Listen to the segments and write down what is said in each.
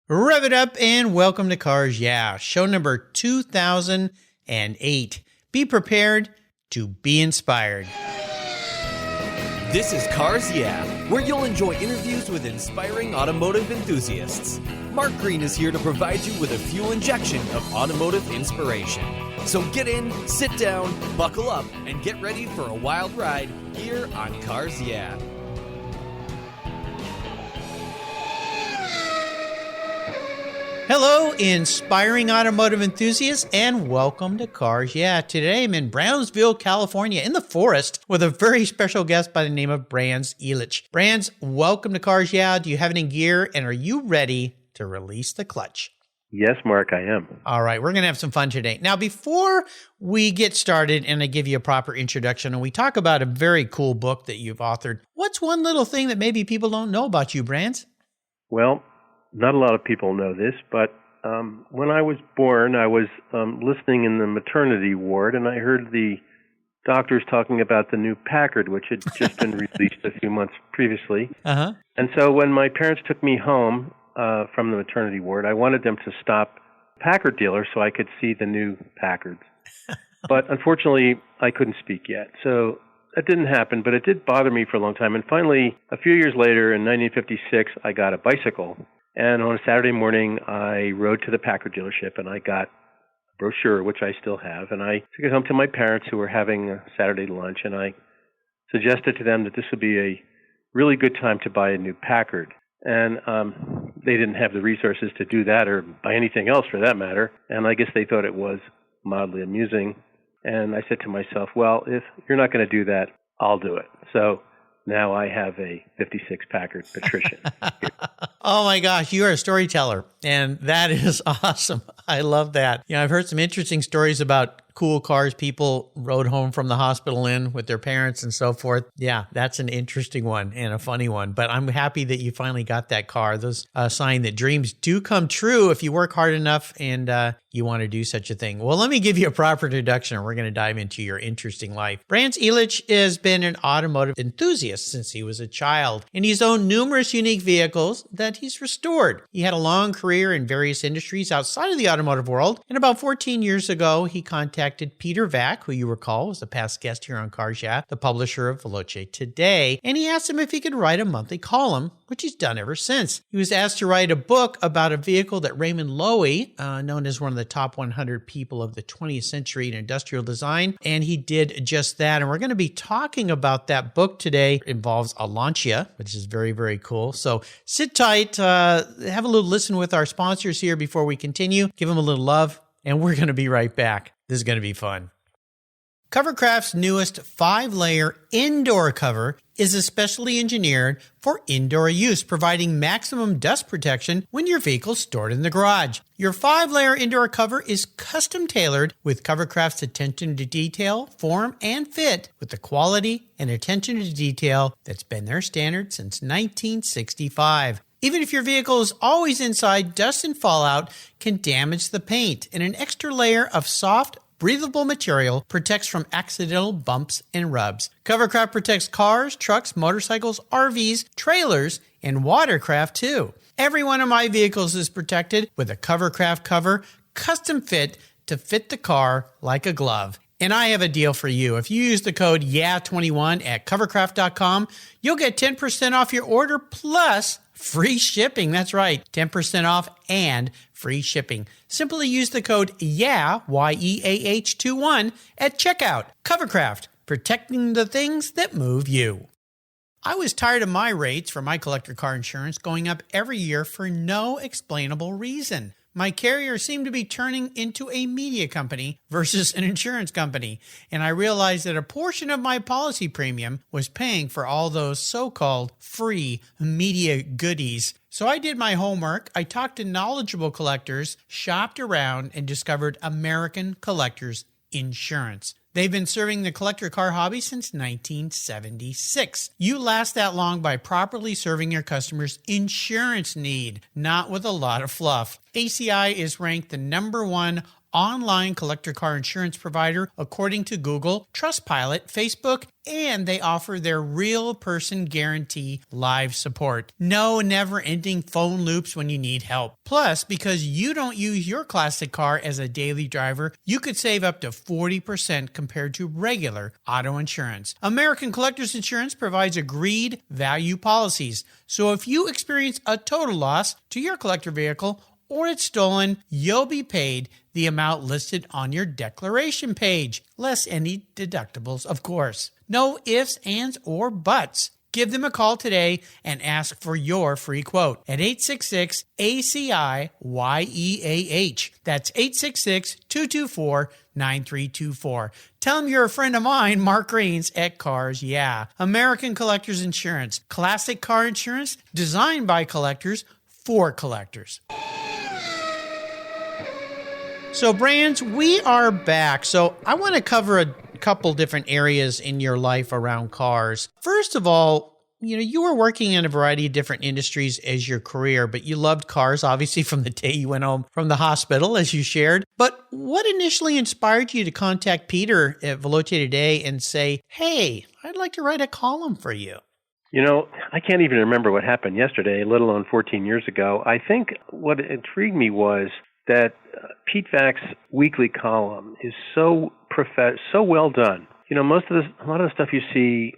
Rev it up and welcome to Cars Yeah, show number 2008. Be prepared to be inspired. This is Cars Yeah, where you'll enjoy interviews with inspiring automotive enthusiasts. Mark Green is here to provide you with a fuel injection of automotive inspiration. So get in, sit down, buckle up, and get ready for a wild ride here on Cars Yeah. Hello, inspiring automotive enthusiasts, and welcome to Cars Yeah. Today I'm in Brownsville, California, in the forest, with a very special guest by the name of Brands Elitch. Brands, welcome to Cars Yeah. Do you have any gear, and are you ready to release the clutch? Yes, Mark, I am. All right, we're going to have some fun today. Now, before we get started and I give you a proper introduction and we talk about a very cool book that you've authored, what's one little thing that maybe people don't know about you, Brands? Well, not a lot of people know this, but when I was born, I was listening in the maternity ward, and I heard the doctors talking about the new Packard, which had just been released a few months previously. Uh-huh. And so when my parents took me home from the maternity ward, I wanted them to stop Packard dealer so I could see the new Packards. But unfortunately, I couldn't speak yet. So that didn't happen, but it did bother me for a long time. And finally, a few years later, in 1956, I got a bicycle. And on a Saturday morning, I rode to the Packard dealership, and I got a brochure, which I still have, and I took it home to my parents who were having a Saturday lunch, and I suggested to them that this would be a really good time to buy a new Packard. And they didn't have the resources to do that or buy anything else for that matter, and I guess they thought it was mildly amusing. And I said to myself, well, if you're not going to do that, I'll do it. So now I have a 56 Packard Patrician. Oh my gosh, you are a storyteller, and that is awesome. I love that. You know, I've heard some interesting stories about cool cars people rode home from the hospital in with their parents and so forth. Yeah, that's an interesting one and a funny one, but I'm happy that you finally got that car. Those sign that dreams do come true if you work hard enough and you want to do such a thing. Well, let me give you a proper introduction and we're going to dive into your interesting life. Brands Elitch has been an automotive enthusiast since he was a child, and he's owned numerous unique vehicles that he's restored. He had a long career in various industries outside of the automotive world, and about 14 years ago, he contacted Peter Vack, who you recall was a past guest here on Cars Yeah, the publisher of Veloce Today, and he asked him if he could write a monthly column, which he's done ever since. He was asked to write a book about a vehicle that Raymond Loewy, known as one of the top 100 people of the 20th century in industrial design, and he did just that. And we're going to be talking about that book today. It involves a Lancia, which is very, very cool. So sit tight, have a little listen with our sponsors here before we continue. Give them a little love, and we're going to be right back. This is going to be fun. Covercraft's newest 5-layer indoor cover is especially engineered for indoor use, providing maximum dust protection when your vehicle's stored in the garage. Your 5-layer indoor cover is custom tailored with Covercraft's attention to detail, form, and fit with the quality and attention to detail that's been their standard since 1965. Even if your vehicle is always inside, dust and fallout can damage the paint, and an extra layer of soft, breathable material protects from accidental bumps and rubs. Covercraft protects cars, trucks, motorcycles, RVs, trailers, and watercraft too. Every one of my vehicles is protected with a Covercraft cover, custom fit to fit the car like a glove. And I have a deal for you. If you use the code YEAH21 at covercraft.com, you'll get 10% off your order plus free shipping. That's right, 10% off and free shipping. Simply use the code YEAH, YEAH21 at checkout. Covercraft, protecting the things that move you. I was tired of my rates for my collector car insurance going up every year for no explainable reason. My carrier seemed to be turning into a media company versus an insurance company, and I realized that a portion of my policy premium was paying for all those so-called free media goodies. So I did my homework, I talked to knowledgeable collectors, shopped around, and discovered American Collectors Insurance. They've been serving the collector car hobby since 1976. You last that long by properly serving your customers' insurance need, not with a lot of fluff. ACI is ranked the #1 online collector car insurance provider according to Google, Trustpilot, Facebook, and they offer their real person guarantee live support. No never-ending phone loops when you need help. Plus, because you don't use your classic car as a daily driver, you could save up to 40% compared to regular auto insurance. American Collectors Insurance provides agreed value policies. So if you experience a total loss to your collector vehicle or it's stolen, you'll be paid the amount listed on your declaration page, less any deductibles, of course. No ifs, ands, or buts. Give them a call today and ask for your free quote at 866-ACI-YEAH. That's 866-224-9324. Tell them you're a friend of mine, Mark Greens at Cars Yeah. American Collectors Insurance. Classic car insurance designed by collectors for collectors. So, Brands, we are back. So I want to cover a couple different areas in your life around cars. First of all, you were working in a variety of different industries as your career, but you loved cars, obviously, from the day you went home from the hospital, as you shared. But what initially inspired you to contact Peter at Veloce Today and say, hey, I'd like to write a column for you? I can't even remember what happened yesterday, let alone 14 years ago. I think what intrigued me was that Pete Vack's weekly column is so well done. A lot of the stuff you see,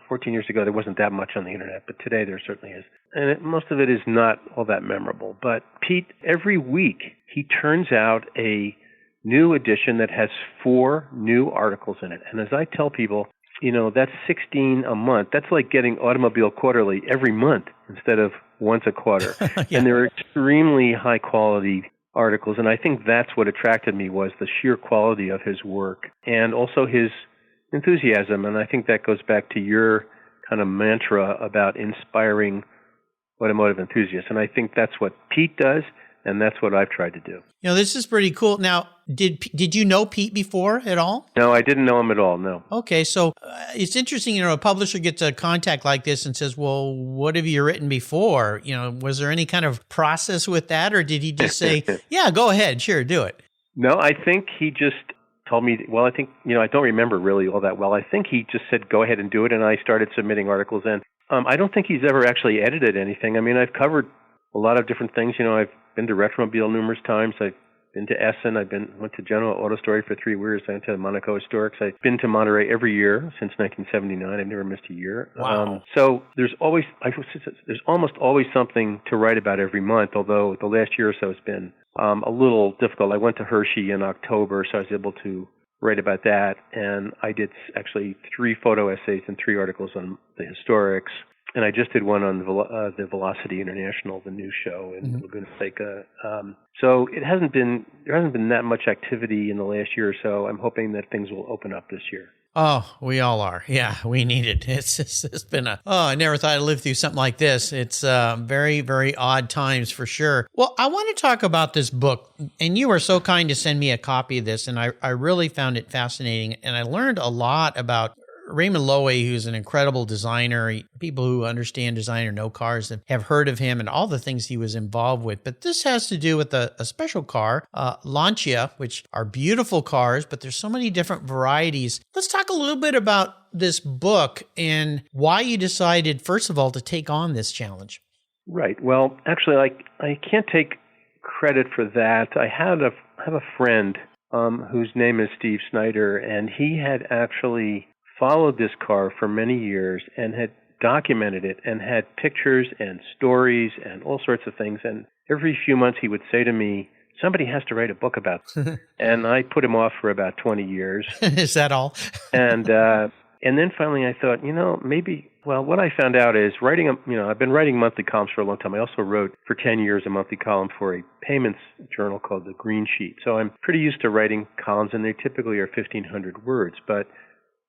14 years ago, there wasn't that much on the internet, but today there certainly is. And most of it is not all that memorable. But Pete, every week, he turns out a new edition that has 4 new articles in it. And as I tell people, that's 16 a month. That's like getting Automobile Quarterly every month instead of once a quarter. Yeah. And they're extremely high quality articles. And I think that's what attracted me, was the sheer quality of his work and also his enthusiasm. And I think that goes back to your kind of mantra about inspiring automotive enthusiasts. And I think that's what Pete does, and that's what I've tried to do. This is pretty cool. Now, did you know Pete before at all? No, I didn't know him at all, no. Okay, so it's interesting, a publisher gets a contact like this and says, well, what have you written before? Was there any kind of process with that, or did he just say, yeah, go ahead, sure, do it? No, I think he just told me, I think, I don't remember really all that well. I think he just said, go ahead and do it, and I started submitting articles in. I don't think he's ever actually edited anything. I mean, I've covered a lot of different things. I've been to Retromobile numerous times. I've been to Essen. Went to General Auto Story for 3 years. I went to Monaco Historics. I've been to Monterey every year since 1979. I've never missed a year. Wow. So there's almost always something to write about every month, although the last year or so has been a little difficult. I went to Hershey in October, so I was able to write about that. And I did actually 3 photo essays and 3 articles on the historics. And I just did one on the Velocity International, the new show in Laguna Seca. So there hasn't been that much activity in the last year or so. I'm hoping that things will open up this year. Oh, we all are. Yeah, we need it. It's been I never thought I'd live through something like this. It's very, very odd times for sure. Well, I want to talk about this book, and you were so kind to send me a copy of this, and I really found it fascinating, and I learned a lot about Raymond Loewy, who's an incredible designer. People who understand design or know cars have heard of him and all the things he was involved with. But this has to do with a special car, Lancia, which are beautiful cars, but there's so many different varieties. Let's talk a little bit about this book and why you decided, first of all, to take on this challenge. Right. Well, actually, I can't take credit for that. I have a friend whose name is Steve Snyder, and he had actually followed this car for many years and had documented it and had pictures and stories and all sorts of things. And every few months he would say to me, somebody has to write a book about this. And I put him off for about 20 years. Is that all? And then finally I thought, maybe, what I found out is I've been writing monthly columns for a long time. I also wrote for 10 years a monthly column for a payments journal called The Green Sheet. So I'm pretty used to writing columns, and they typically are 1,500 words. But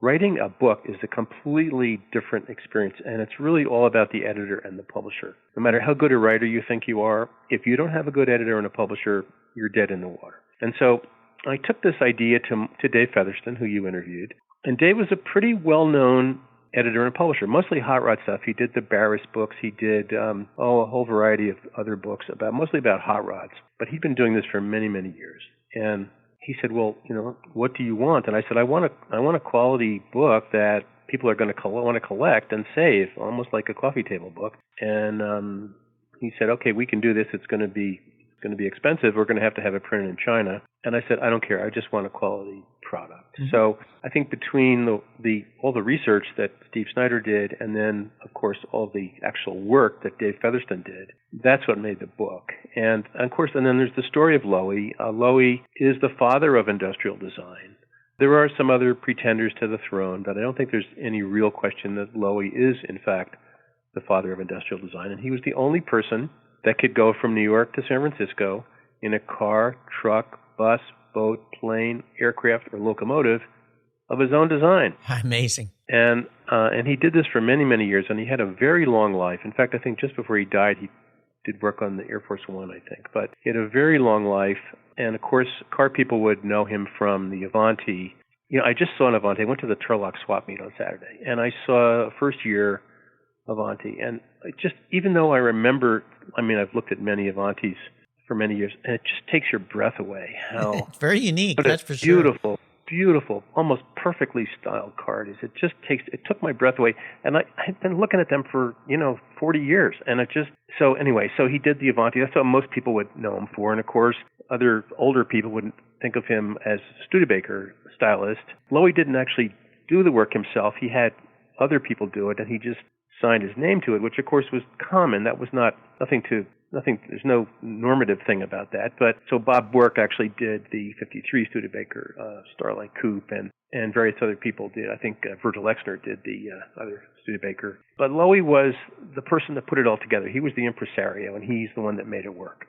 writing a book is a completely different experience, and it's really all about the editor and the publisher. No matter how good a writer you think you are, if you don't have a good editor and a publisher, you're dead in the water. And so I took this idea to Dave Featherston, who you interviewed, and Dave was a pretty well-known editor and publisher, mostly hot rod stuff. He did the Barris books. He did a whole variety of other books, mostly about hot rods. But he'd been doing this for many, many years. And he said, well, what do you want? And I said, I want a quality book that people are going to want to collect and save, almost like a coffee table book. And he said, okay, we can do this. It's going to be expensive. We're going to have it printed in China. And I said, I don't care. I just want a quality product. Mm-hmm. So I think between all the research that Steve Snyder did, and then of course all the actual work that Dave Featherston did, that's what made the book. And of course, and then there's the story of Loewy. Loewy is the father of industrial design. There are some other pretenders to the throne, but I don't think there's any real question that Loewy is, in fact, the father of industrial design. And he was the only person that could go from New York to San Francisco in a car, truck, bus, boat, plane, aircraft, or locomotive of his own design. Amazing. And he did this for many, many years, and he had a very long life. In fact, I think just before he died, he did work on the Air Force One, I think. But he had a very long life, and of course, car people would know him from the Avanti. I just saw an Avanti. I went to the Turlock swap meet on Saturday, and I saw a first-year Avanti. And even though I remember, I've looked at many Avantis for many years, and it just takes your breath away. It's very unique, that's for sure. Beautiful, almost perfectly styled car it is. It took my breath away. And I've been looking at them for, 40 years. And so he did the Avanti. That's what most people would know him for. And of course, other older people wouldn't think of him as a Studebaker stylist. Loewy didn't actually do the work himself. He had other people do it, and he just signed his name to it, which of course was common. That was nothing. There's no normative thing about that. But so Bob Burke actually did the 53 Studebaker Starlight Coupe, and various other people did. I think Virgil Exner did the other Studebaker. But Loewy was the person that put it all together. He was the impresario, and he's the one that made it work.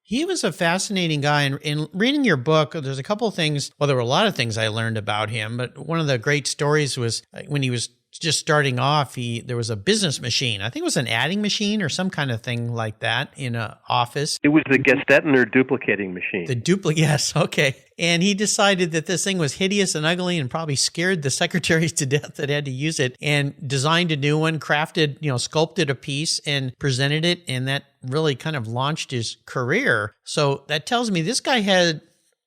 He was a fascinating guy. And in reading your book, there's a couple of things. Well, there were a lot of things I learned about him, but one of the great stories was when he was just starting off, there was a business machine. I think it was an adding machine or some kind of thing like that in an office. It was the Gestetner duplicating machine. Yes, okay. And he decided that this thing was hideous and ugly and probably scared the secretaries to death that had to use it, and designed a new one, crafted, sculpted a piece and presented it. And that really kind of launched his career. So that tells me this guy had,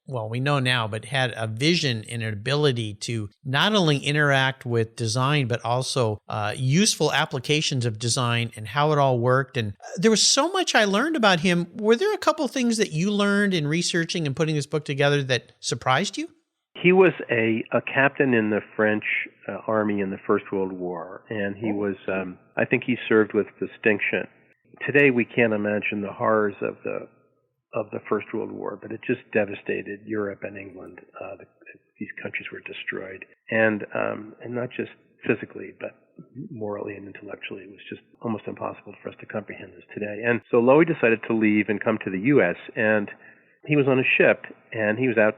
well, we know now, but had a vision and an ability to not only interact with design, but also useful applications of design and how it all worked. And there was so much I learned about him. Were there a couple things that you learned in researching and putting this book together that surprised you? He was a captain in the French army in the First World War, and he was, I think he served with distinction. Today, we can't imagine the horrors of the First World War, but it just devastated Europe and England. These countries were destroyed, and not just physically, but morally and intellectually. It was just almost impossible for us to comprehend this today. And so Loewy decided to leave and come to the U.S., and he was on a ship, and he was out,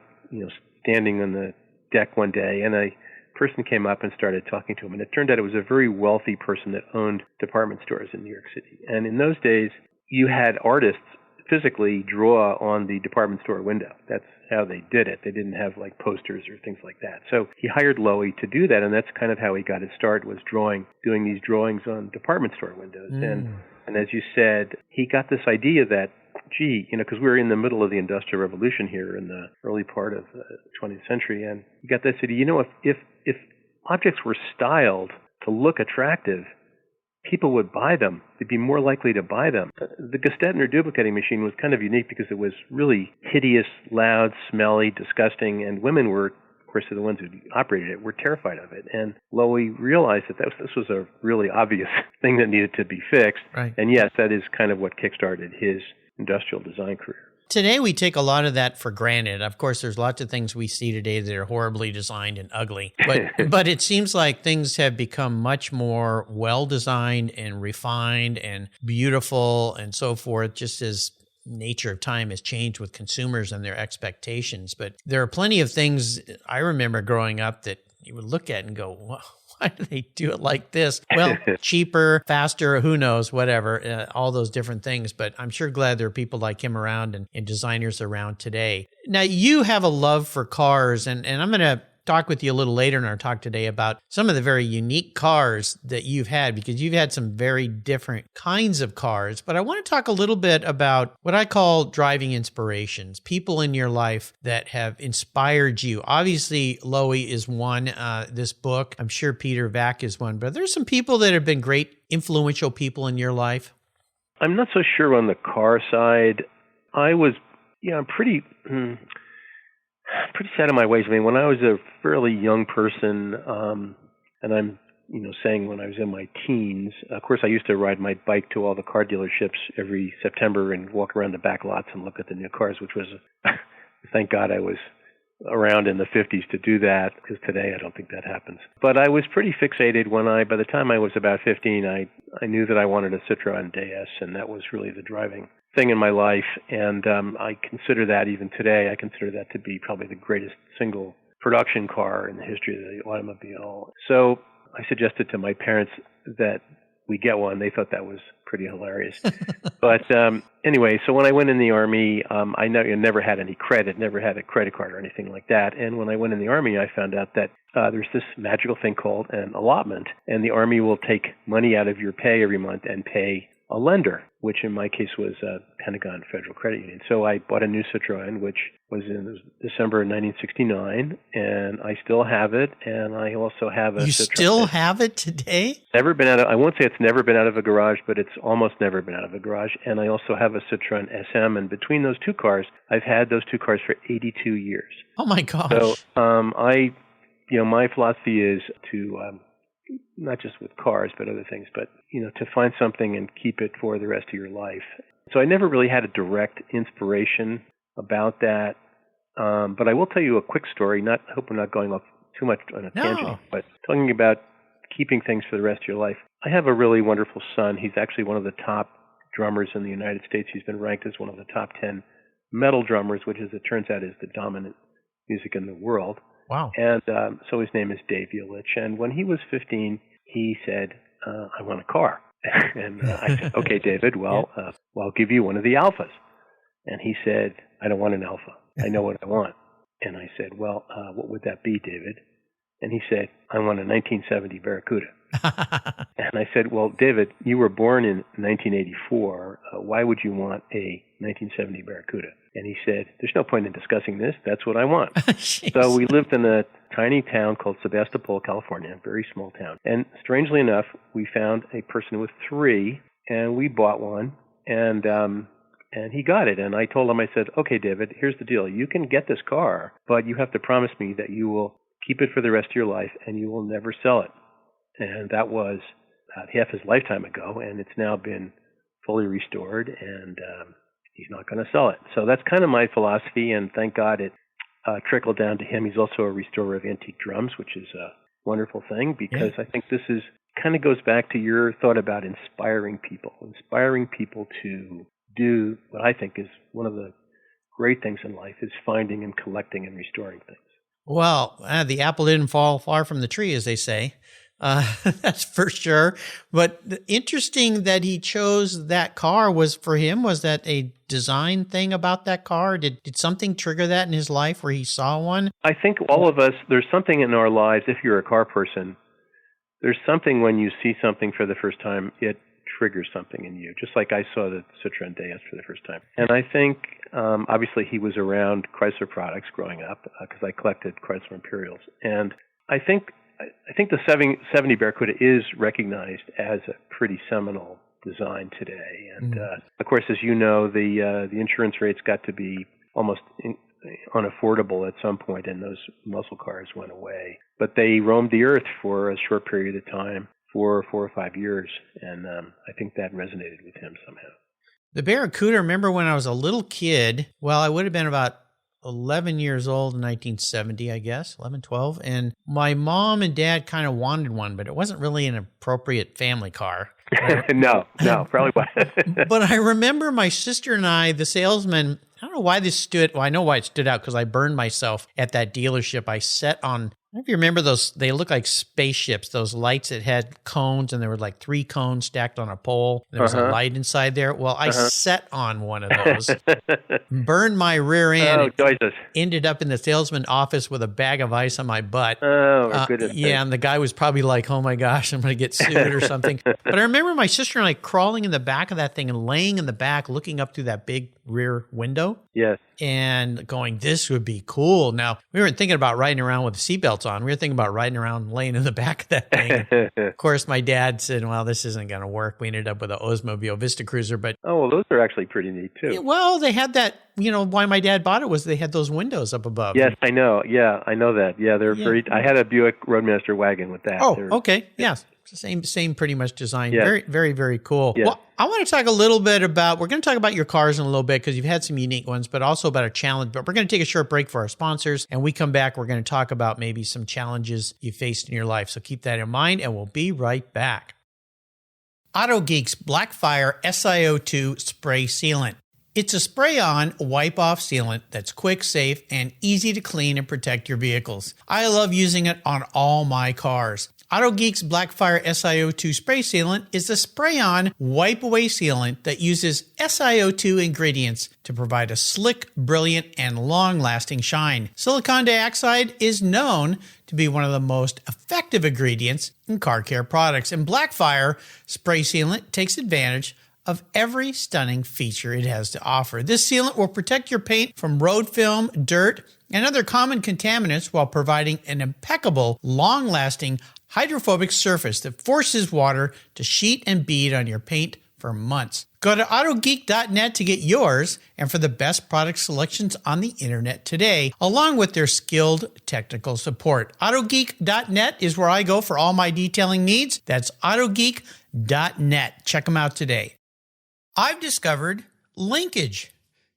standing on the deck one day, and a person came up and started talking to him, and it turned out it was a very wealthy person that owned department stores in New York City. And in those days, you had artists physically draw on the department store window. That's how they did it. They didn't have like posters or things like that. So he hired Loewy to do that, and that's kind of how he got his start, was doing these drawings on department store windows. And as you said, he got this idea that, because we were in the middle of the Industrial Revolution here in the early part of the 20th century, and he got this idea, if objects were styled to look attractive, people would buy them. They'd be more likely to buy them. The Gestetner duplicating machine was kind of unique because it was really hideous, loud, smelly, disgusting, and women were, of course, the ones who operated it, were terrified of it. And Loewy realized that this was a really obvious thing that needed to be fixed. Right. And yes, that is kind of what kickstarted his industrial design career. Today, we take a lot of that for granted. Of course, there's lots of things we see today that are horribly designed and ugly. But it seems like things have become much more well-designed and refined and beautiful and so forth, just as nature of time has changed with consumers and their expectations. But there are plenty of things I remember growing up that you would look at and go, wow, why do they do it like this? Well, cheaper, faster, who knows, whatever, all those different things. But I'm sure glad there are people like him around and designers around today. Now, you have a love for cars, and I'm going to talk with you a little later in our talk today about some of the very unique cars that you've had, because you've had some very different kinds of cars. But I want to talk a little bit about what I call driving inspirations, people in your life that have inspired you. Obviously, Loewy is one, this book. I'm sure Peter Vack is one, but there's some people that have been great, influential people in your life. I'm not so sure on the car side. I'm pretty set in my ways. I mean, when I was a fairly young person, and I'm, saying when I was in my teens, of course, I used to ride my bike to all the car dealerships every September and walk around the back lots and look at the new cars, which was, thank God I was around in the 50s to do that, because today I don't think that happens. But I was pretty fixated by the time I was about 15, I knew that I wanted a Citroën DS, and that was really the driving thing in my life. And I consider that, even today, I consider that to be probably the greatest single production car in the history of the automobile. So I suggested to my parents that we get one. They thought that was pretty hilarious. But anyway, so when I went in the Army, I never had any credit, never had a credit card or anything like that. And when I went in the Army, I found out that there's this magical thing called an allotment, and the Army will take money out of your pay every month and pay a lender, which in my case was Pentagon Federal Credit Union. So I bought a new Citroën, which was in December 1969, and I still have it. And I also have a Citroën. You still have it today? Never been out of, I won't say it's never been out of a garage, but it's almost never been out of a garage. And I also have a Citroën SM, and between those two cars, I've had those two cars for 82 years. Oh my gosh. So my philosophy is to not just with cars, but other things, but, to find something and keep it for the rest of your life. So I never really had a direct inspiration about that. But I will tell you a quick story. I hope we're not going off too much on a tangent, but talking about keeping things for the rest of your life. I have a really wonderful son. He's actually one of the top drummers in the United States. He's been ranked as one of the top 10 metal drummers, which, as it turns out, is the dominant music in the world. Wow. And so his name is Dave Elitch. And when he was 15, he said, I want a car. And I said, okay, David, well, I'll give you one of the Alphas. And he said, I don't want an Alpha. I know what I want. And I said, well, what would that be, David? And he said, I want a 1970 Barracuda. And I said, well, David, you were born in 1984. Why would you want a 1970 Barracuda? And he said, there's no point in discussing this. That's what I want. So we lived in a tiny town called Sebastopol, California, a very small town. And strangely enough, we found a person with three, and we bought one, and he got it. And I told him, I said, okay, David, here's the deal. You can get this car, but you have to promise me that you will keep it for the rest of your life, and you will never sell it. And that was half his lifetime ago, and it's now been fully restored, and he's not going to sell it. So that's kind of my philosophy, and thank God it trickled down to him. He's also a restorer of antique drums, which is a wonderful thing, because I think this is kind of goes back to your thought about inspiring people to do what I think is one of the great things in life, is finding and collecting and restoring things. Well, the apple didn't fall far from the tree, as they say. That's for sure. But interesting that he chose that car. Was that a design thing about that car? Did something trigger that in his life where he saw one? I think all of us, there's something in our lives, if you're a car person, there's something when you see something for the first time, it triggers something in you, just like I saw the Citroën DS for the first time. And I think, obviously, he was around Chrysler products growing up, because I collected Chrysler Imperials. And I think the 70 Barracuda is recognized as a pretty seminal design today. And of course, as you know, the insurance rates got to be almost unaffordable at some point, and those muscle cars went away. But they roamed the earth for a short period of time, for 4 or 5 years, and I think that resonated with him somehow. The Barracuda, remember when I was a little kid, well, I would have been about 11 years old in 1970, I guess, 11, 12. And my mom and dad kind of wanted one, but it wasn't really an appropriate family car. No, probably wasn't. But I remember my sister and I, the salesman, I don't know why this I know why it stood out, because I burned myself at that dealership. I sat on I don't know if you remember those, they look like spaceships, those lights that had cones, and there were like 3 cones stacked on a pole. There was a light inside there. Well, I sat on one of those, burned my rear end, ended up in the salesman's office with a bag of ice on my butt. Oh, goodness. Yeah, and the guy was probably like, oh my gosh, I'm going to get sued or something. But I remember my sister and I crawling in the back of that thing and laying in the back, looking up through that big rear window. Yes. And going, this would be cool. Now, we weren't thinking about riding around with seatbelts on. We were thinking about riding around laying in the back of that thing. Of course, my dad said, well, this isn't going to work. We ended up with an Oldsmobile Vista Cruiser. But oh, well, those are actually pretty neat, too. Yeah, well, they had that, why my dad bought it was they had those windows up above. Yes, I know. Yeah, I know that. Yeah, they're very, I had a Buick Roadmaster wagon with that. Oh, okay. Yes. Same pretty much design. Yeah. Very, very, very cool. Yeah. Well, I want to talk a little bit about, we're going to talk about your cars in a little bit because you've had some unique ones, but also about a challenge. But we're going to take a short break for our sponsors. And we come back, we're going to talk about maybe some challenges you faced in your life. So keep that in mind and we'll be right back. AutoGeek's Blackfire SiO2 Spray Sealant. It's a spray-on, wipe-off sealant that's quick, safe, and easy to clean and protect your vehicles. I love using it on all my cars. AutoGeek's Blackfire SiO2 Spray Sealant is a spray-on, wipe-away sealant that uses SiO2 ingredients to provide a slick, brilliant, and long-lasting shine. Silicon dioxide is known to be one of the most effective ingredients in car care products, and Blackfire Spray Sealant takes advantage of every stunning feature it has to offer. This sealant will protect your paint from road film, dirt, and other common contaminants while providing an impeccable, long-lasting, hydrophobic surface that forces water to sheet and bead on your paint for months. Go to AutoGeek.net to get yours and for the best product selections on the internet today, along with their skilled technical support. AutoGeek.net is where I go for all my detailing needs. That's AutoGeek.net. Check them out today. I've discovered Linkage.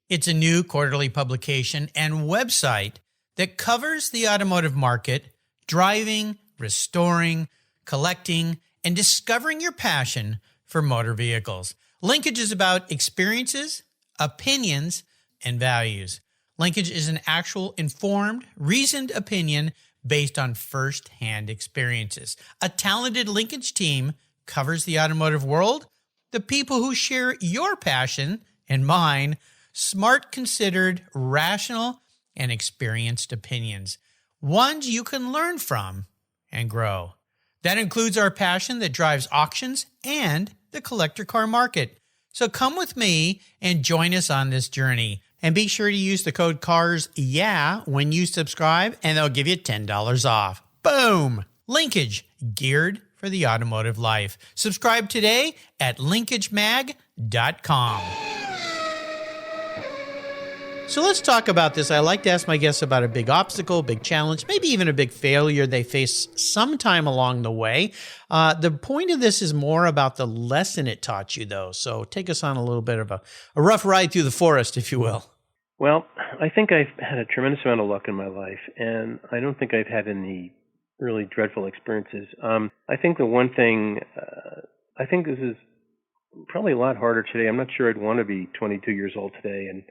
It's a new quarterly publication and website that covers the automotive market, driving, restoring, collecting, and discovering your passion for motor vehicles. Linkage is about experiences, opinions, and values. Linkage is an actual informed, reasoned opinion based on first-hand experiences. A talented Linkage team covers the automotive world, the people who share your passion and mine, smart, considered, rational, and experienced opinions, ones you can learn from and grow. That includes our passion that drives auctions and the collector car market. So come with me and join us on this journey. And be sure to use the code CARSYEAH when you subscribe, and they'll give you $10 off. Boom! Linkage, geared for the automotive life. Subscribe today at linkagemag.com. So let's talk about this. I like to ask my guests about a big obstacle, big challenge, maybe even a big failure they face sometime along the way. The point of this is more about the lesson it taught you, though. So take us on a little bit of a rough ride through the forest, if you will. Well, I think I've had a tremendous amount of luck in my life, and I don't think I've had any really dreadful experiences. I think the one thing, I think this is probably a lot harder today. I'm not sure I'd want to be 22 years old today and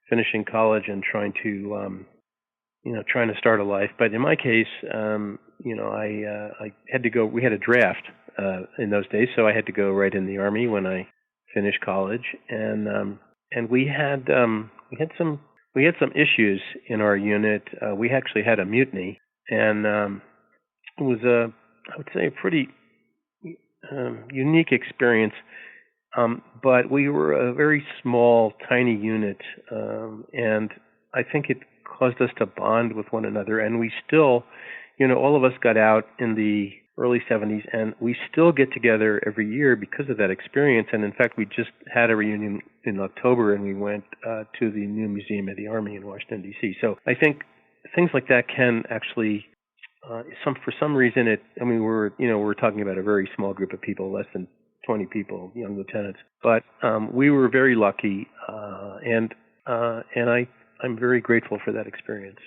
finishing college and trying to start a life. But in my case, I had to go. We had a draft in those days, so I had to go right in the Army when I finished college, and we had some issues in our unit. We actually had a mutiny, and it was I would say a pretty unique experience. But we were a very small, tiny unit, and I think it caused us to bond with one another. And we still, all of us got out in the early 70s, and we still get together every year because of that experience. And in fact, we just had a reunion in October, and we went to the new Museum of the Army in Washington, D.C. So I think things like that can actually, for some reason, we're talking about a very small group of people, less than 20 people, young lieutenants. But we were very lucky, and I'm very grateful for that experience.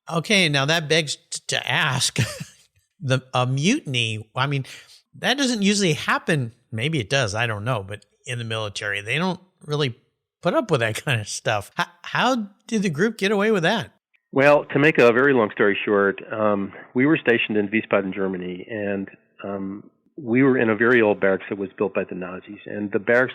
Okay, now that begs to ask, a mutiny, I mean, that doesn't usually happen. Maybe it does, I don't know, but in the military, they don't really put up with that kind of stuff. How did the group get away with that? Well, to make a very long story short, we were stationed in Wiesbaden, Germany, and we were in a very old barracks that was built by the Nazis, and the barracks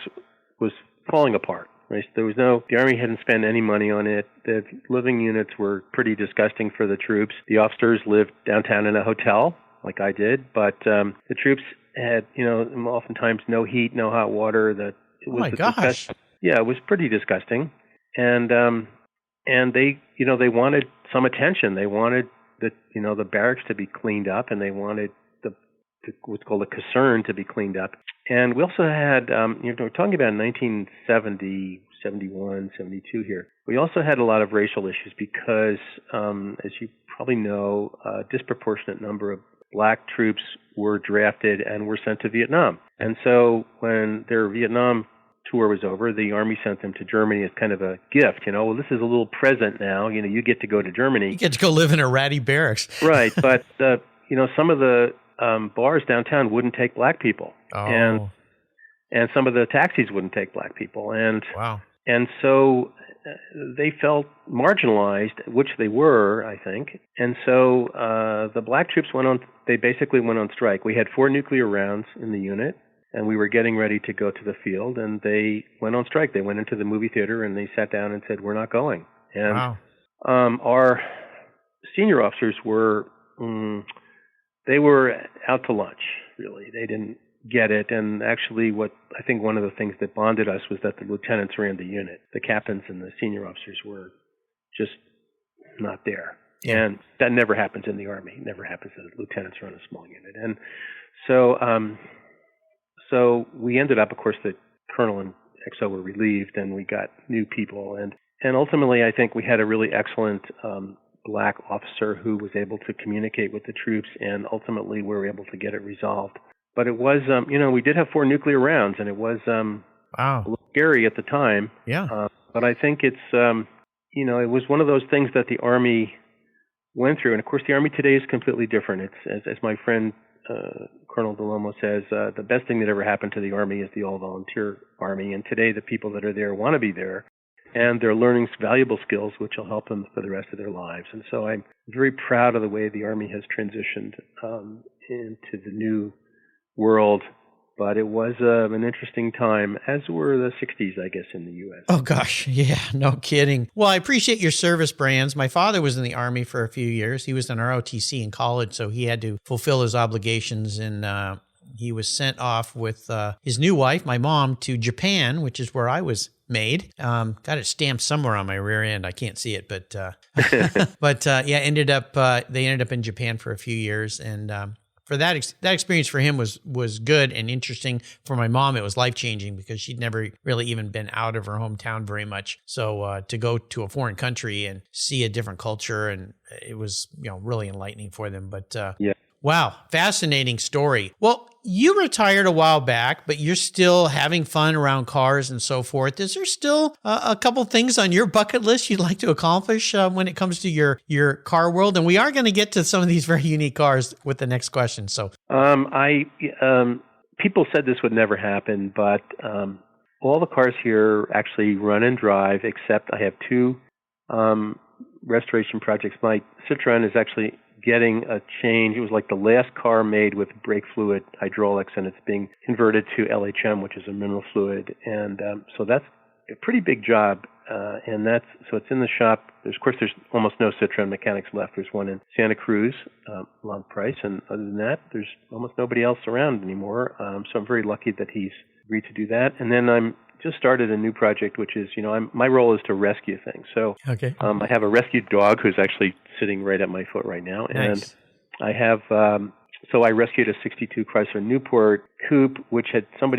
was falling apart. Right? The Army hadn't spent any money on it. The living units were pretty disgusting for the troops. The officers lived downtown in a hotel, like I did, but the troops had, oftentimes no heat, no hot water. Oh my gosh! Yeah, it was pretty disgusting, and they wanted some attention. They wanted the barracks to be cleaned up, and they wanted what's called a caserne to be cleaned up. And we also had, we're talking about 1970, 71, 72 here. We also had a lot of racial issues because, as you probably know, a disproportionate number of black troops were drafted and were sent to Vietnam. And so when their Vietnam tour was over, the Army sent them to Germany as kind of a gift. Well, this is a little present now. You get to go to Germany. You get to go live in a ratty barracks. Right, but some of the bars downtown wouldn't take black people, and some of the taxis wouldn't take black people, and wow. And so they felt marginalized, which they were, I think. And so the black troops they basically went on strike. We had 4 nuclear rounds in the unit, and we were getting ready to go to the field, and they went on strike. They went into the movie theater, and they sat down and said, "We're not going." And wow. Our senior officers were, they were out to lunch, really. They didn't get it. And actually I think one of the things that bonded us was that the lieutenants ran the unit. The captains and the senior officers were just not there. Yeah. And that never happens in the Army. It never happens that lieutenants run a small unit. And so we ended up, of course, the colonel and XO were relieved, and we got new people. And ultimately, I think we had a really excellent black officer who was able to communicate with the troops, and ultimately we were able to get it resolved. But it was, we did have 4 nuclear rounds, and it was wow. a little scary at the time. Yeah. But I think it's, it was one of those things that the Army went through. And of course, the Army today is completely different. It's, as my friend Colonel DeLomo says, the best thing that ever happened to the Army is the all-volunteer Army. And today, the people that are there want to be there, and they're learning valuable skills which will help them for the rest of their lives. And so I'm very proud of the way the Army has transitioned into the new world. But it was an interesting time, as were the 60s, I guess, in the U.S. Oh, gosh. Yeah, no kidding. Well, I appreciate your service, Brands. My father was in the Army for a few years. He was an ROTC in college, so he had to fulfill his obligations, and he was sent off with his new wife, my mom, to Japan, which is where I was made. Got it stamped somewhere on my rear end. I can't see it, but yeah, they ended up in Japan for a few years, and for that experience for him was good and interesting. For my mom, it was life-changing because she'd never really even been out of her hometown very much. So to go to a foreign country and see a different culture, and it was really enlightening for them. But yeah. Wow, fascinating story. Well, you retired a while back, but you're still having fun around cars and so forth. Is there still a couple things on your bucket list you'd like to accomplish when it comes to your car world? And we are going to get to some of these very unique cars with the next question. So, people said this would never happen, but all the cars here actually run and drive, except I have 2 restoration projects. My Citroen is actually getting a change. It was like the last car made with brake fluid hydraulics, and it's being converted to LHM, which is a mineral fluid. And so that's a pretty big job. And so it's in the shop. There's almost no Citroen mechanics left. There's one in Santa Cruz, long price. And other than that, there's almost nobody else around anymore. So I'm very lucky that he's agreed to do that. And then I'm just started a new project, which is, my role is to rescue things. So okay. I have a rescued dog who's actually sitting right at my foot right now. Nice. And I have, so I rescued a 62 Chrysler Newport coupe, which some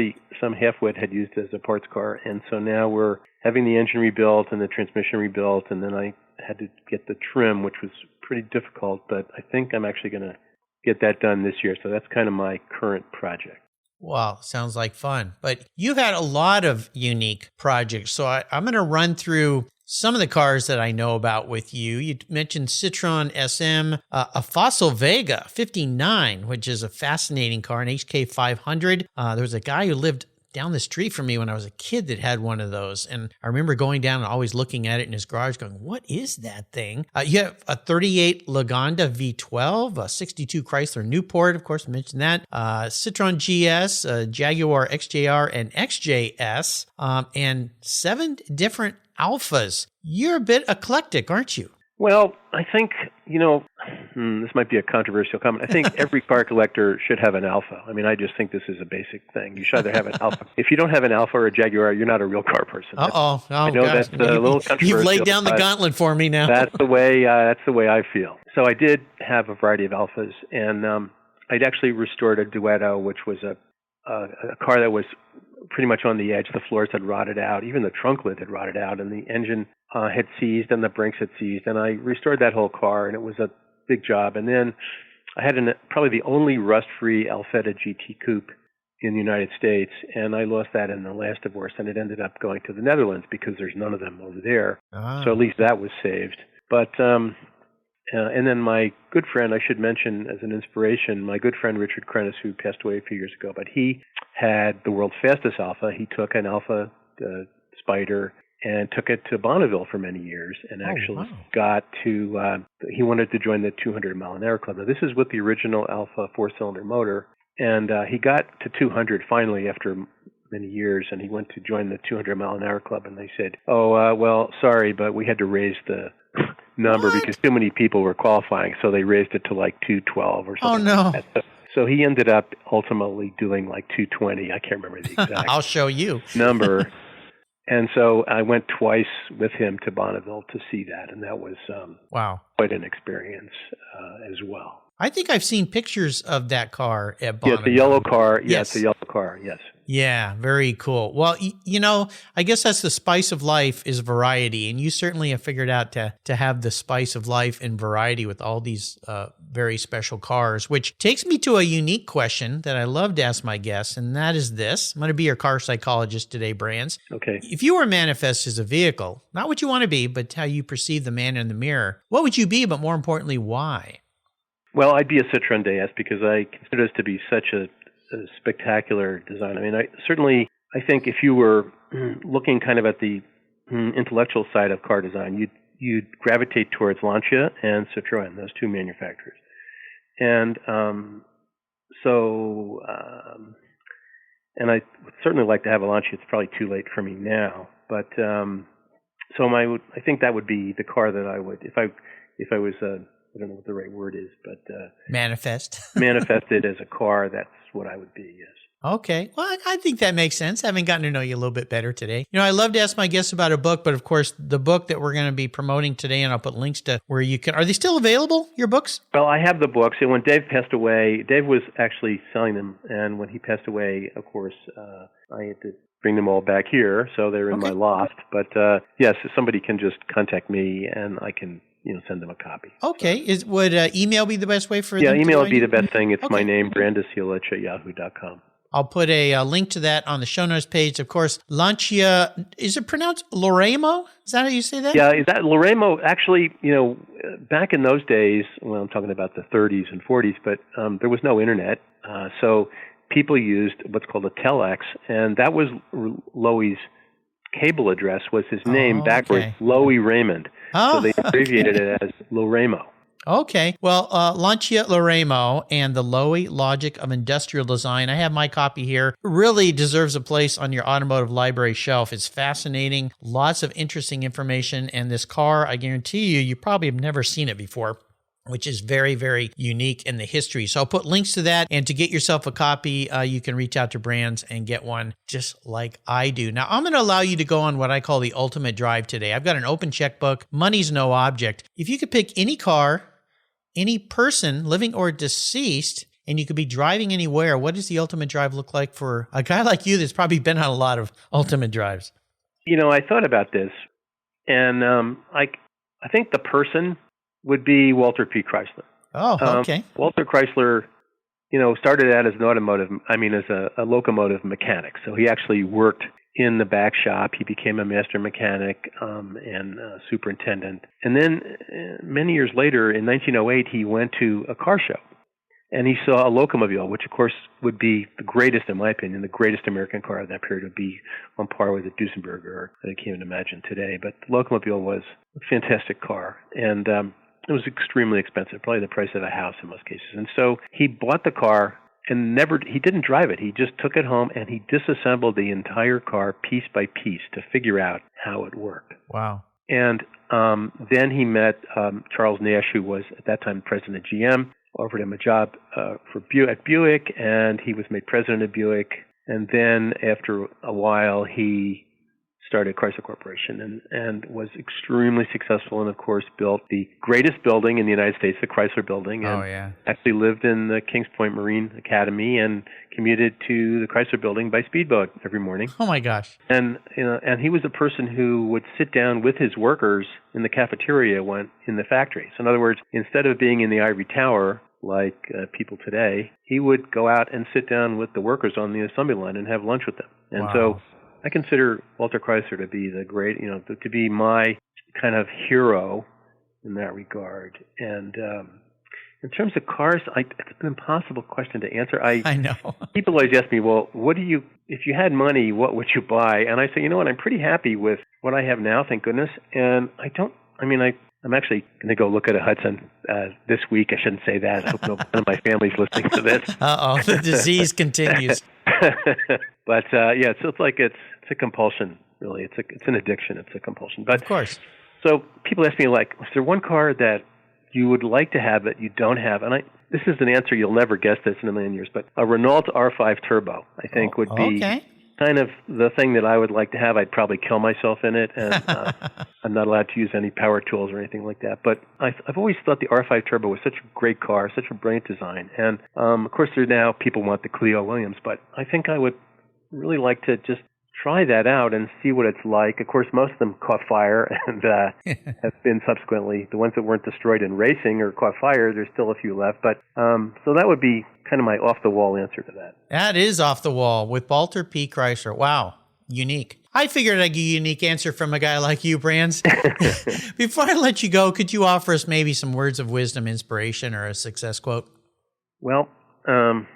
halfwit had used as a parts car. And so now we're having the engine rebuilt and the transmission rebuilt. And then I had to get the trim, which was pretty difficult, but I think I'm actually going to get that done this year. So that's kind of my current project. Wow, sounds like fun. But you've had a lot of unique projects. So I'm going to run through some of the cars that I know about with you. You mentioned Citroen SM, a Fossil Vega 59, which is a fascinating car, an HK 500. There was a guy who lived down the street from me when I was a kid that had one of those. And I remember going down and always looking at it in his garage going, what is that thing? You have a 38 Lagonda V12, a 62 Chrysler Newport, of course, I mentioned that, Citroen GS, Jaguar XJR and XJS, and 7 different Alphas. You're a bit eclectic, aren't you? Well, I think, this might be a controversial comment. I think every car collector should have an Alpha. I mean, I just think this is a basic thing. You should either have an Alpha. If you don't have an Alpha or a Jaguar, you're not a real car person. I know gosh. that's a little controversial. You've laid down the gauntlet for me now. That's the way I feel. So I did have a variety of Alphas, and I'd actually restored a Duetto, which was a car that was pretty much on the edge. The floors had rotted out. Even the trunk lid had rotted out, and the engine had seized and the brakes had seized. And I restored that whole car, and it was a big job. And then I had probably the only rust-free Alfetta GT Coupe in the United States, and I lost that in the last divorce, and it ended up going to the Netherlands because there's none of them over there. So at least that was saved. But and then my good friend, I should mention as an inspiration, my good friend Richard Krennis, who passed away a few years ago, but he had the world's fastest Alpha. He took an Alpha Spider and took it to Bonneville for many years, and actually got to, he wanted to join the 200-mile-an-hour club. Now, this is with the original Alpha 4-cylinder motor, and he got to 200 finally after many years, and he went to join the 200-mile-an-hour club, and they said, well, sorry, but we had to raise the number because too many people were qualifying, so they raised it to like 212 or something. Oh, no. Like that. So he ended up ultimately doing like 220. I can't remember the exact I'll show you. number. And so I went twice with him to Bonneville to see that, and that was quite an experience as well. I think I've seen pictures of that car at Bonneville. Yes, the yellow car. Yes, the yellow car, yes. Yeah, very cool. Well, I guess that's the spice of life is variety, and you certainly have figured out to have the spice of life and variety with all these very special cars, which takes me to a unique question that I love to ask my guests, and that is this. I'm going to be your car psychologist today, Brands. Okay. If you were manifest as a vehicle, not what you want to be, but how you perceive the man in the mirror, what would you be, but more importantly, why? Well, I'd be a Citroen DS because I consider this to be such a spectacular design. I mean, I think if you were looking kind of at the intellectual side of car design, you'd gravitate towards Lancia and Citroen, those two manufacturers. And and I would certainly like to have a Lancia. It's probably too late for me now, but I think that would be the car that I would, if I was I don't know what the right word is, but manifested as a car. That's what I would be. Yes. Okay. Well, I think that makes sense. Having gotten to know you a little bit better today. I love to ask my guests about a book, but of course, the book that we're going to be promoting today, and I'll put links to where you can. Are they still available? Your books? Well, I have the books, and when Dave passed away, Dave was actually selling them, and when he passed away, of course, I had to bring them all back here, so they're in my loft. But yes, somebody can just contact me, and I can send them a copy. Okay. Would email be the best way for them? Yeah, email would be the best thing. It's my name, brandeselitch@yahoo.com. I'll put a link to that on the show notes page. Of course, Lancia, is it pronounced Loraymo? Is that how you say that? Yeah, is that Loraymo? Actually, back in those days, well, I'm talking about the 30s and 40s, but there was no internet. So people used what's called a telex, and that was Loewy's cable address, was his name backwards, Loewy Raymond. So they abbreviated it as Loraymo. Okay. Well, Lancia Loraymo and the Loewy Logic of Industrial Design. I have my copy here. Really deserves a place on your automotive library shelf. It's fascinating. Lots of interesting information. And this car, I guarantee you probably have never seen it before, which is very, very unique in the history. So I'll put links to that. And to get yourself a copy, you can reach out to Brands and get one just like I do. Now, I'm going to allow you to go on what I call the ultimate drive today. I've got an open checkbook. Money's no object. If you could pick any car, any person, living or deceased, and you could be driving anywhere, what does the ultimate drive look like for a guy like you that's probably been on a lot of ultimate drives? I thought about this, and I think the person would be Walter P. Chrysler. Oh, okay. Walter Chrysler, started out as as a locomotive mechanic. So he actually worked in the back shop. He became a master mechanic and superintendent. And then many years later, in 1908, he went to a car show. And he saw a Locomobile, which of course would be the greatest, in my opinion, the greatest American car of that period would be on par with a Duesenberger, or I can't even imagine today. But the Locomobile was a fantastic car, and it was extremely expensive, probably the price of a house in most cases. And so he bought the car and he didn't drive it. He just took it home and he disassembled the entire car piece by piece to figure out how it worked. Wow. And then he met Charles Nash, who was at that time president of GM, offered him a job at Buick, and he was made president of Buick. And then after a while, he started Chrysler Corporation and was extremely successful, and of course built the greatest building in the United States, the Chrysler Building, and actually lived in the Kings Point Marine Academy and commuted to the Chrysler Building by speedboat every morning. Oh my gosh. And and he was a person who would sit down with his workers in the cafeteria in the factory. So in other words, instead of being in the ivory tower like people today, he would go out and sit down with the workers on the assembly line and have lunch with them. And so I consider Walter Chrysler to be to be my kind of hero in that regard. And in terms of cars, it's an impossible question to answer. I know. People always ask me, well, if you had money, what would you buy? And I say, you know what, I'm pretty happy with what I have now, thank goodness. And I'm actually going to go look at a Hudson this week. I shouldn't say that. I hope none of my family's listening to this. Uh-oh, the disease continues. But it's a compulsion, really. It's an addiction. It's a compulsion. But of course. So people ask me, like, is there one car that you would like to have that you don't have? And this is an answer, you'll never guess this in a million years, but a Renault R5 Turbo, I think, would be kind of the thing that I would like to have. I'd probably kill myself in it, and I'm not allowed to use any power tools or anything like that. But I've always thought the R5 Turbo was such a great car, such a brilliant design. And, of course, now people want the Clio Williams, but I think I would really like to just try that out and see what it's like. Of course, most of them caught fire and have been subsequently, the ones that weren't destroyed in racing or caught fire, there's still a few left. But so that would be kind of my off-the-wall answer to that. That is off the wall with Walter P. Chrysler. Wow. Unique. I figured I'd get a unique answer from a guy like you, Brands. Before I let you go, could you offer us maybe some words of wisdom, inspiration, or a success quote? Well,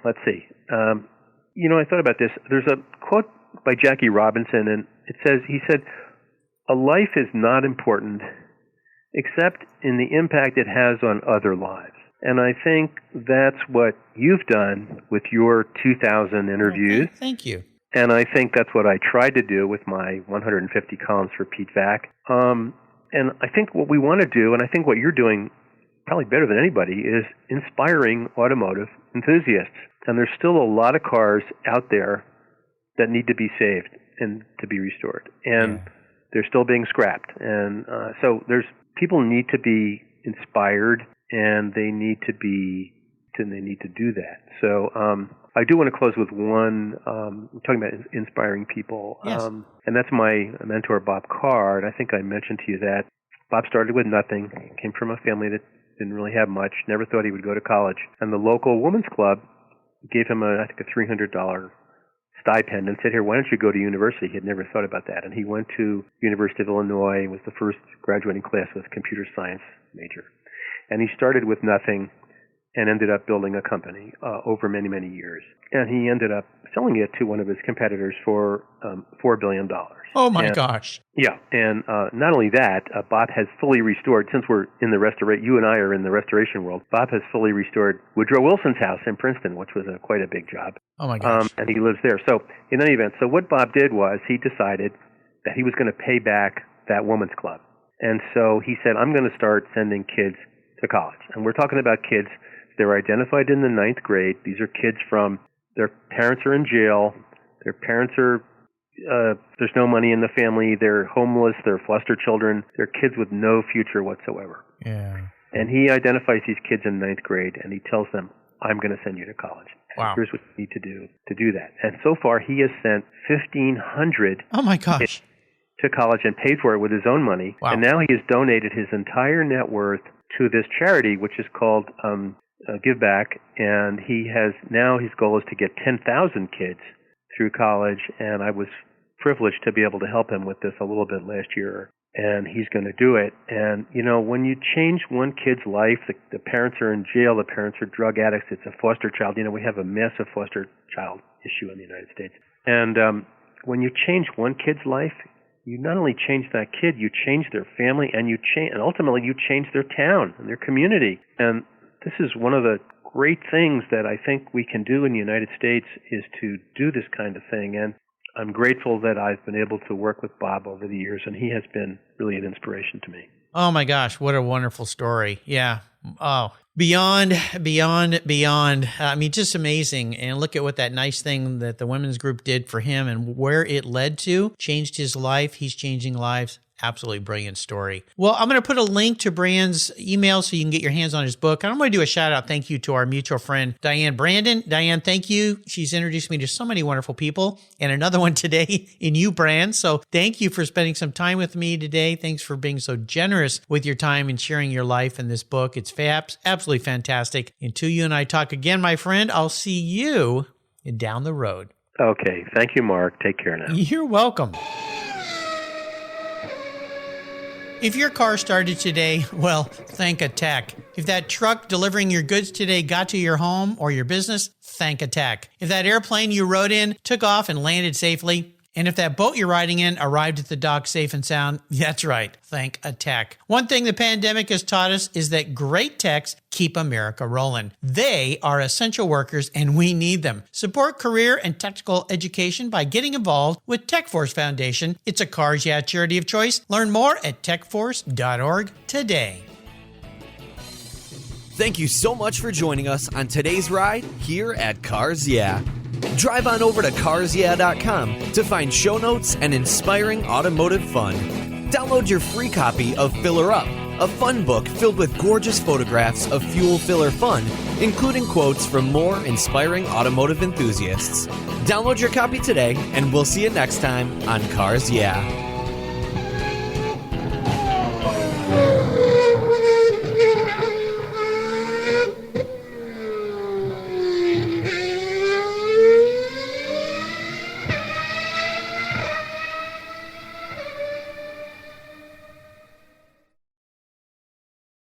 let's see. I thought about this. There's a quote by Jackie Robinson, and he said, a life is not important except in the impact it has on other lives. And I think that's what you've done with your 2,000 interviews. Okay, thank you. And I think that's what I tried to do with my 150 columns for Pete Vac. And I think what we want to do, and I think what you're doing probably better than anybody, is inspiring automotive enthusiasts. And there's still a lot of cars out there that need to be saved and to be restored. And they're still being scrapped. And so people need to be inspired, and they need to do that. So I do want to close with one, talking about inspiring people. Yes. And that's my mentor, Bob Carr. And I think I mentioned to you that Bob started with nothing, came from a family that didn't really have much, never thought he would go to college. And the local women's club gave him a $300 stipend and said, here, why don't you go to university? He had never thought about that. And he went to University of Illinois, was the first graduating class with a computer science major. And he started with nothing and ended up building a company over many, many years. And he ended up selling it to one of his competitors for $4 billion. Oh, my gosh. Yeah. And not only that, Bob has fully restored, since we're in the you and I are in the restoration world, Bob has fully restored Woodrow Wilson's house in Princeton, which was quite a big job. Oh, my gosh. And he lives there. So in any event, so what Bob did was he decided that he was going to pay back that women's club. And so he said, I'm going to start sending kids to college. And we're talking about kids, they're identified in the 9th grade. These are kids their parents are in jail, their parents are, there's no money in the family, they're homeless, they're foster children, they're kids with no future whatsoever. Yeah. And he identifies these kids in 9th grade, and he tells them, I'm going to send you to college. Wow. Here's what you need to do that. And so far, he has sent 1,500 oh my gosh. to college and paid for it with his own money. Wow. And now he has donated his entire net worth to this charity, which is called Give Back. And his goal is to get 10,000 kids through college. And I was privileged to be able to help him with this a little bit last year. and he's going to do it. And, when you change one kid's life, the parents are in jail, the parents are drug addicts, it's a foster child. We have a massive foster child issue in the United States. And when you change one kid's life, you not only change that kid, you change their family, and ultimately you change their town and their community. And this is one of the great things that I think we can do in the United States, is to do this kind of thing. And I'm grateful that I've been able to work with Bob over the years, and he has been really an inspiration to me. Oh my gosh, what a wonderful story. Yeah. Oh, beyond. I mean, just amazing. And look at what that nice thing that the women's group did for him and where it led to, changed his life. He's changing lives. Absolutely brilliant story. Well, I'm going to put a link to Brand's email so you can get your hands on his book. And I'm going to do a shout out thank you to our mutual friend, Diane Brandon. Diane, thank you. She's introduced me to so many wonderful people, and another one today in you, Brand. So thank you for spending some time with me today. Thanks for being so generous with your time and sharing your life in this book. It's absolutely fantastic. Until you and I talk again, my friend, I'll see you down the road. Okay. Thank you, Mark. Take care now. You're welcome. If your car started today, well, thank a tech. If that truck delivering your goods today got to your home or your business, thank a tech. If that airplane you rode in took off and landed safely, and if that boat you're riding in arrived at the dock safe and sound, that's right, thank a tech. One thing the pandemic has taught us is that great techs keep America rolling. They are essential workers and we need them. Support career and technical education by getting involved with TechForce Foundation. It's a Cars Yeah charity of choice. Learn more at techforce.org today. Thank you so much for joining us on today's ride here at Cars Yeah. Drive on over to carsyeah.com to find show notes and inspiring automotive fun. Download your free copy of Filler Up, a fun book filled with gorgeous photographs of fuel filler fun, including quotes from more inspiring automotive enthusiasts. Download your copy today, and we'll see you next time on Cars Yeah.